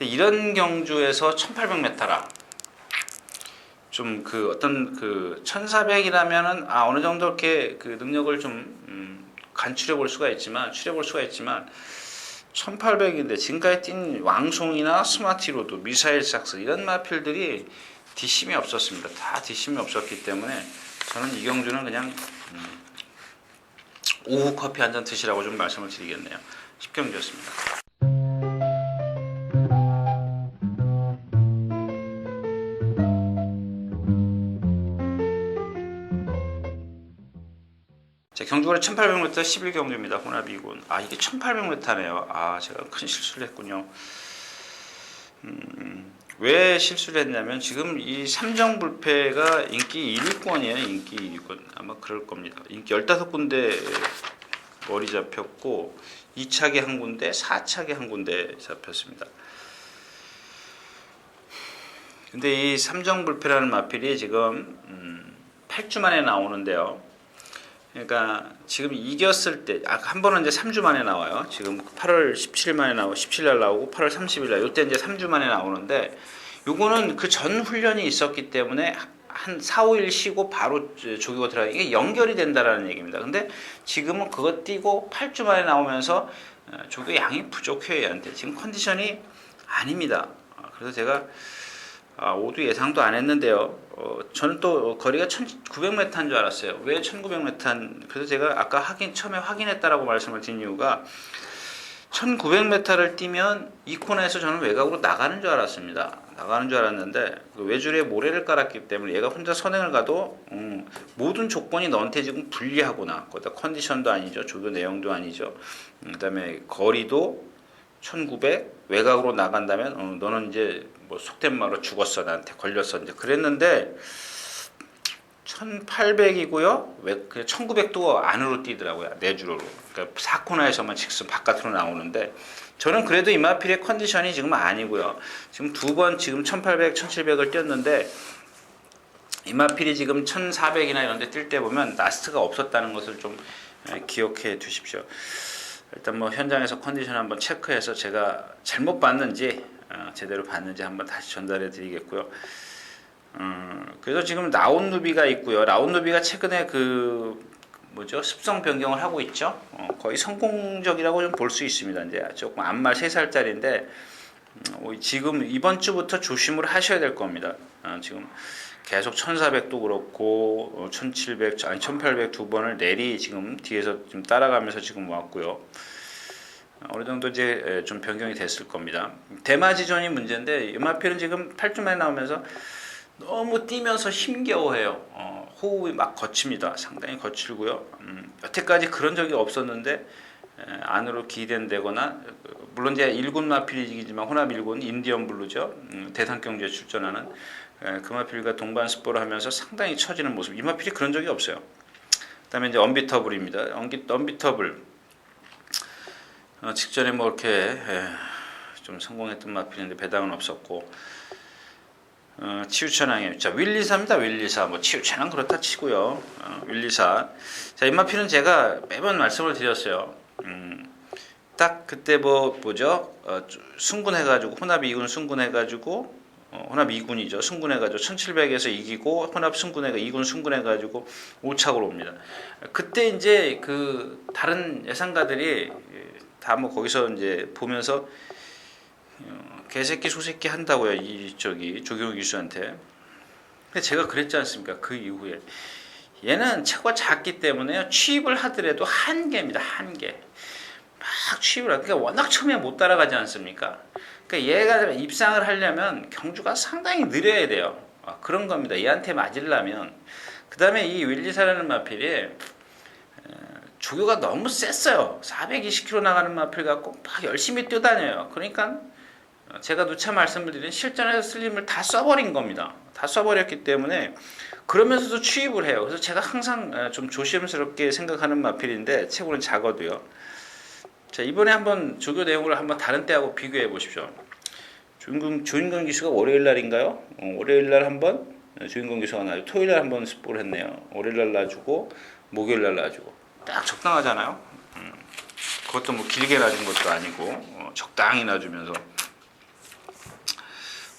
이런 경주에서 1800m라 좀 그 어떤 그 1400이라면은 어느 정도 이렇게 그 능력을 좀 간추려 볼 수가 있지만 1800인데 지금까지 뛴 왕송이나 스마티로드, 미사일 삭스 이런 마필들이 뒷심이 없었습니다. 다 뒷심이 없었기 때문에 저는 이 경주는 그냥 오후 커피 한 잔 드시라고 좀 말씀을 드리겠네요. 10경주였습니다. 자, 경주거리 1800m 11경주입니다. 혼합 2군. 이게 1800m네요. 제가 큰 실수를 했군요. 왜 실수를 했냐면 지금 이 삼정불패가 인기 1위권이에요. 인기 1위권. 아마 그럴 겁니다. 인기 15군데 머리 잡혔고 2차기 한 군데, 4차기 한 군데 잡혔습니다. 근데 이 삼정불패라는 마필이 지금 8주 만에 나오는데요. 그러니까 지금 이겼을 때 한 번은 이제 3주 만에 나와요. 지금 8월 17일 만에 나오고 17일 날 나오고 8월 30일 날 이때 이제 3주 만에 나오는데 요거는 그 전 훈련이 있었기 때문에 한 4, 5일 쉬고 바로 조기고 들어가 이게 연결이 된다라는 얘기입니다. 근데 지금은 그거 뛰고 8주 만에 나오면서 조교 양이 부족해요. 얘한테 지금 컨디션이 아닙니다. 그래서 제가 5도 예상도 안 했는데요. 저는 또 거리가 1900m인 줄 알았어요. 왜 1900m? 그래서 제가 아까 처음에 확인했다라고 말씀을 드린 이유가 1900m를 뛰면 이 코너에서 저는 외곽으로 나가는 줄 알았습니다. 나가는 줄 알았는데 그 외줄에 모래를 깔았기 때문에 얘가 혼자 선행을 가도 모든 조건이 너한테 지금 불리하구나. 거기다 컨디션도 아니죠. 조교 내용도 아니죠. 그다음에 거리도 1900 외곽으로 나간다면 너는 이제 뭐 속된 말로 죽었어. 나한테 걸렸어. 이제 그랬는데 1800이고요. 1900도 안으로 뛰더라고요. 내주로로. 그러니까 4코너에서만 직선 바깥으로 나오는데 저는 그래도 이마필의 컨디션이 지금 아니고요. 지금 두 번 지금 1800, 1700을 뛰었는데 이마필이 지금 1400이나 이런 데 뛸 때 보면 라스트가 없었다는 것을 좀 기억해 두십시오. 일단 뭐 현장에서 컨디션 한번 체크해서 제가 잘못 봤는지 제대로 봤는지 한번 다시 전달해 드리겠고요. 그래서 지금 라운루비가 있고요. 라운루비가 최근에 습성 변경을 하고 있죠. 거의 성공적이라고 좀 볼 수 있습니다. 이제 조금 암말 3살짜리인데 지금 이번 주부터 조심을 하셔야 될 겁니다. 지금 계속 1400도 그렇고 1700, 1800 두 번을 내리 지금 뒤에서 좀 따라가면서 지금 왔고요. 어느 정도 이제 좀 변경이 됐을 겁니다. 대마지전이 문제인데 이마필은 지금 8주 만에 나오면서 너무 뛰면서 힘겨워해요. 호흡이 막 거칩니다. 상당히 거칠고요. 여태까지 그런 적이 없었는데 안으로 기댄다거나 물론 이제 1군 마필이지만 혼합 1군 인디언 블루죠. 대상경주에 출전하는 그 마필과 동반 스포를 하면서 상당히 처지는 모습. 이 마필이 그런 적이 없어요. 그다음에 이제 언비터블입니다. 언비터블 직전에 뭐 이렇게 좀 성공했던 마필인데 배당은 없었고 치유천왕이에요. 자, 윌리사입니다. 윌리사. 뭐 치유천왕 그렇다 치고요. 윌리사. 자, 이 마필은 제가 매번 말씀을 드렸어요. 딱 그때 승군해가지고 혼합 2군 승군해가지고 혼합 2군이죠. 승군해가지고 1700에서 이기고 혼합 승군해가 2군 승군해가지고 5착으로 옵니다. 그때 이제 그 다른 예상가들이 다 뭐 거기서 이제 보면서 개새끼 소새끼 한다고요. 조경욱 기수한테. 근데 제가 그랬지 않습니까? 그 이후에 얘는 체구가 작기 때문에 취입을 하더라도 한계입니다. 한계. 막 취입을 하니까 워낙 처음에 못 따라가지 않습니까? 그러니까 얘가 입상을 하려면 경주가 상당히 느려야 돼요. 그런 겁니다. 얘한테 맞으려면. 그 다음에 이 윌리사라는 마필이 조교가 너무 셌어요. 420km 나가는 마필 갖고 막 열심히 뛰어다녀요. 그러니까 제가 누차 말씀을 드린 실전에서 쓸 힘을 다 써버린 겁니다. 다 써버렸기 때문에 그러면서도 취입을 해요. 그래서 제가 항상 좀 조심스럽게 생각하는 마필인데 체구는 작아도요. 자, 이번에 한번 조교 내용을 한번 다른 때하고 비교해 보십시오. 조인근 기수가 월요일 날인가요? 월요일 날 한번 조인근 기수가 나요. 토요일 날 한번 스포를 했네요. 월요일 날 놔주고 목요일 날 놔주고 딱 적당하잖아요. 그것도 뭐 길게 놔준 것도 아니고 적당히 놔주면서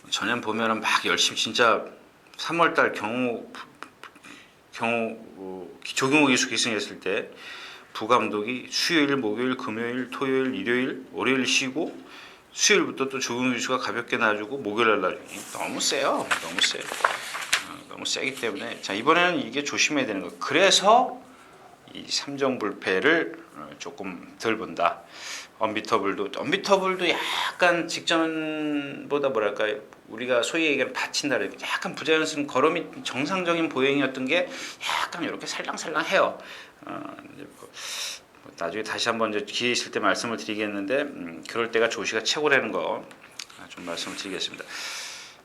전에 보면은 막 열심히 진짜 3월달 조경호 기수 기승했을 때 부감독이 수요일, 목요일, 금요일, 토요일, 일요일, 월요일 쉬고 수요일부터 또 조경호 기수가 가볍게 놔주고 목요일날 놔주니 너무 세요. 너무 세요. 너무 세기 때문에 자 이번에는 이게 조심해야 되는 거. 그래서 이 삼정불패를 조금 덜 본다. 언비터블도 약간 직전보다 뭐랄까요, 우리가 소위 얘기하는 받친다 그래요. 약간 부자연스러운 걸음이 정상적인 보행이었던 게 약간 이렇게 살랑살랑해요. 나중에 다시 한번 이제 기회 있을 때 말씀을 드리겠는데 그럴 때가 조시가 최고라는 거 좀 말씀을 드리겠습니다.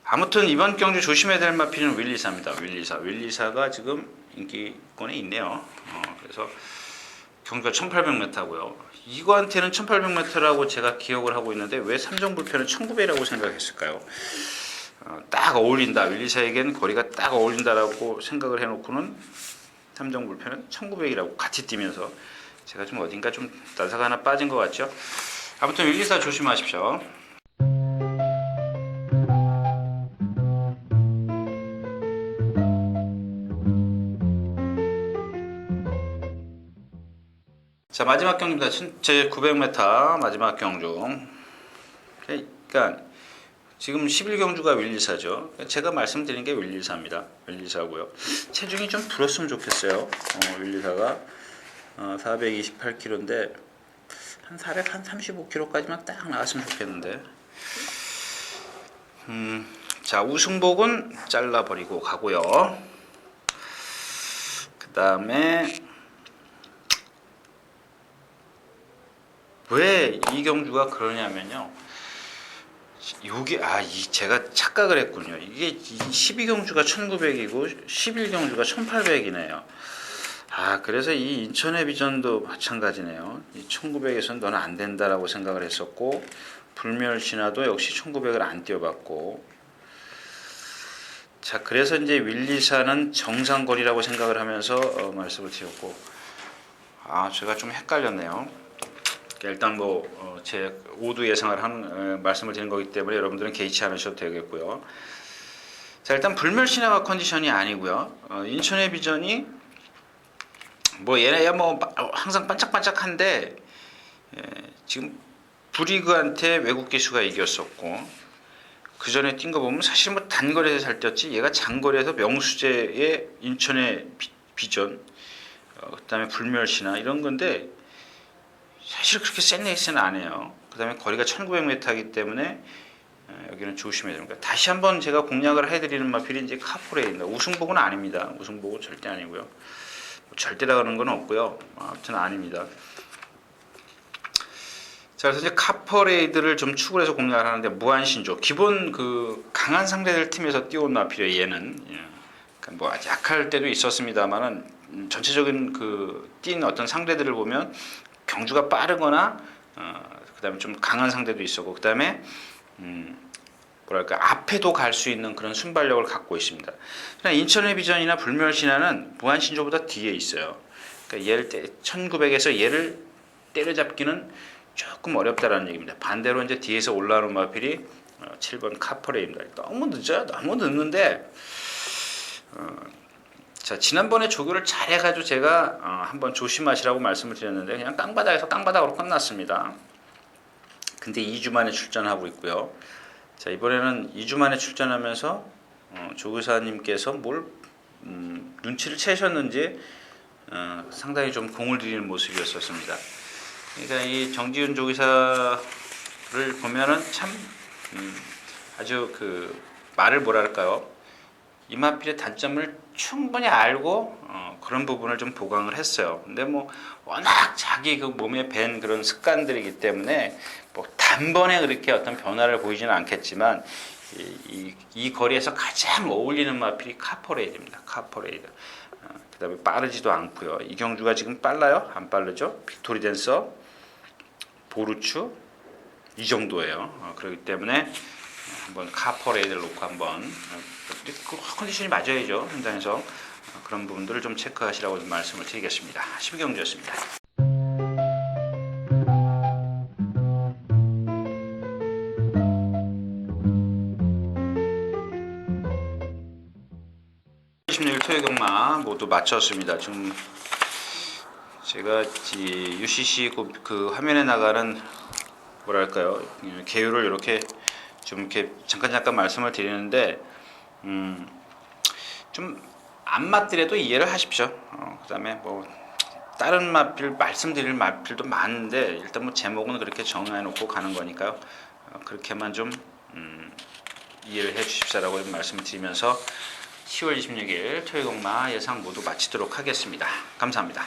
아무튼 이번 경주 조심해야 될 마필은 윌리사입니다. 윌리사가 지금 인기권에 있네요. 그래서 경주가 1800m고요. 이거한테는 1800m라고 제가 기억을 하고 있는데 왜 삼정불패는 1900이라고 생각했을까요? 딱 어울린다. 윌리사에겐 거리가 딱 어울린다라고 생각을 해놓고는 삼정불패는 1900이라고 같이 뛰면서 제가 좀 어딘가 좀 나사가 하나 빠진 것 같죠? 아무튼 윌리사 조심하십시오. 자 마지막 경주입니다. 제 900m 마지막 경주. 그러니까 지금 11경주가 윌리사죠. 제가 말씀드린 게 윌리사입니다. 윌리사고요. 체중이 좀 불었으면 좋겠어요. 윌리사가 428kg인데 한 35kg까지만 딱 나왔으면 좋겠는데. 자 우승복은 잘라버리고 가고요. 그 다음에 왜 이 경주가 그러냐면요. 요게 제가 착각을 했군요. 이게 12경주가 1900이고 11경주가 1800이네요. 그래서 이 인천의 비전도 마찬가지네요. 이 1900에서는 너는 안 된다라고 생각을 했었고 불멸신화도 역시 1900을 안 뛰어봤고 자 그래서 이제 윌리사는 정상거리라고 생각을 하면서 말씀을 드렸고 제가 좀 헷갈렸네요. 일단 제 오두 예상을 하는 말씀을 드린 거기 때문에 여러분들은 개의치 않으셔도 되겠고요. 자 일단 불멸신화가 컨디션이 아니고요. 인천의 비전이 얘네야 항상 반짝반짝한데 지금 브리그한테 외국 기수가 이겼었고 그 전에 뛴 거 보면 사실 단거리에서 잘 뛰었지 얘가 장거리에서 명수제의 인천의 비전 그다음에 불멸신화 이런 건데 사실 그렇게 센 레이스는 안 해요. 그 다음에 거리가 1900m이기 때문에 여기는 조심해야 됩니다. 다시 한번 제가 공략을 해드리는 마필이 이제 카포레이입니다. 우승복은 아닙니다. 우승복은 절대 아니고요. 절대라 그러는 건 없고요. 아무튼 아닙니다. 자, 그래서 이제 카퍼레이드를 좀 축을 해서 공략을 하는데 무한신조 기본 그 강한 상대들 팀에서 띄운 마필이에요. 얘는 그러니까 약할 때도 있었습니다만은 전체적인 뛴 어떤 상대들을 보면 경주가 빠르거나 그다음에 좀 강한 상대도 있었고 그다음에 앞에도 갈 수 있는 그런 순발력을 갖고 있습니다. 그러나 인천의 비전이나 불멸신화는 무한신조보다 뒤에 있어요. 그러니까 얘를 1900에서 얘를 때려잡기는 조금 어렵다라는 얘기입니다. 반대로 이제 뒤에서 올라오는 마필이 7번 카퍼레입니다. 너무 늦어요. 너무 늦는데 자 지난번에 조교를 잘해가지고 제가 한번 조심하시라고 말씀을 드렸는데 그냥 깡바닥에서 깡바닥으로 끝났습니다. 근데 2주 만에 출전하고 있고요. 자 이번에는 2주 만에 출전하면서 조교사님께서 눈치를 채셨는지 상당히 좀 공을 들이는 모습이었었습니다. 그러니까 이 정지훈 조교사를 보면은 참 아주 말을 뭐랄까요, 이마필의 단점을 충분히 알고 그런 부분을 좀 보강을 했어요. 근데 워낙 자기 몸에 밴 그런 습관들이기 때문에 단번에 그렇게 어떤 변화를 보이지는 않겠지만 이 거리에서 가장 어울리는 마필이 카퍼레이드입니다. 카퍼레이드. 그다음에 빠르지도 않고요. 이 경주가 지금 빨라요? 안 빠르죠? 빅토리 댄서, 보루츠 이 정도예요. 그렇기 때문에 한번 카퍼레이드를 놓고 한번 컨디션이 맞아야죠. 현장에서 그런 부분들을 좀 체크하시라고 좀 말씀을 드리겠습니다. 12경주였습니다. 토요경마 모두 마쳤습니다. 지금 제가 이 UCC 그 화면에 나가는 뭐랄까요, 개요를 이렇게 좀 이렇게 잠깐 말씀을 드리는데 좀 안 맞더라도 이해를 하십시오. 그다음에 뭐 다른 마필 말씀드릴 마필도 많은데 일단 뭐 제목은 그렇게 정해 놓고 가는 거니까요. 그렇게만 좀 이해를 해 주십사라고 말씀을 드리면서 10월 26일 토요일공마 예상 모두 마치도록 하겠습니다. 감사합니다.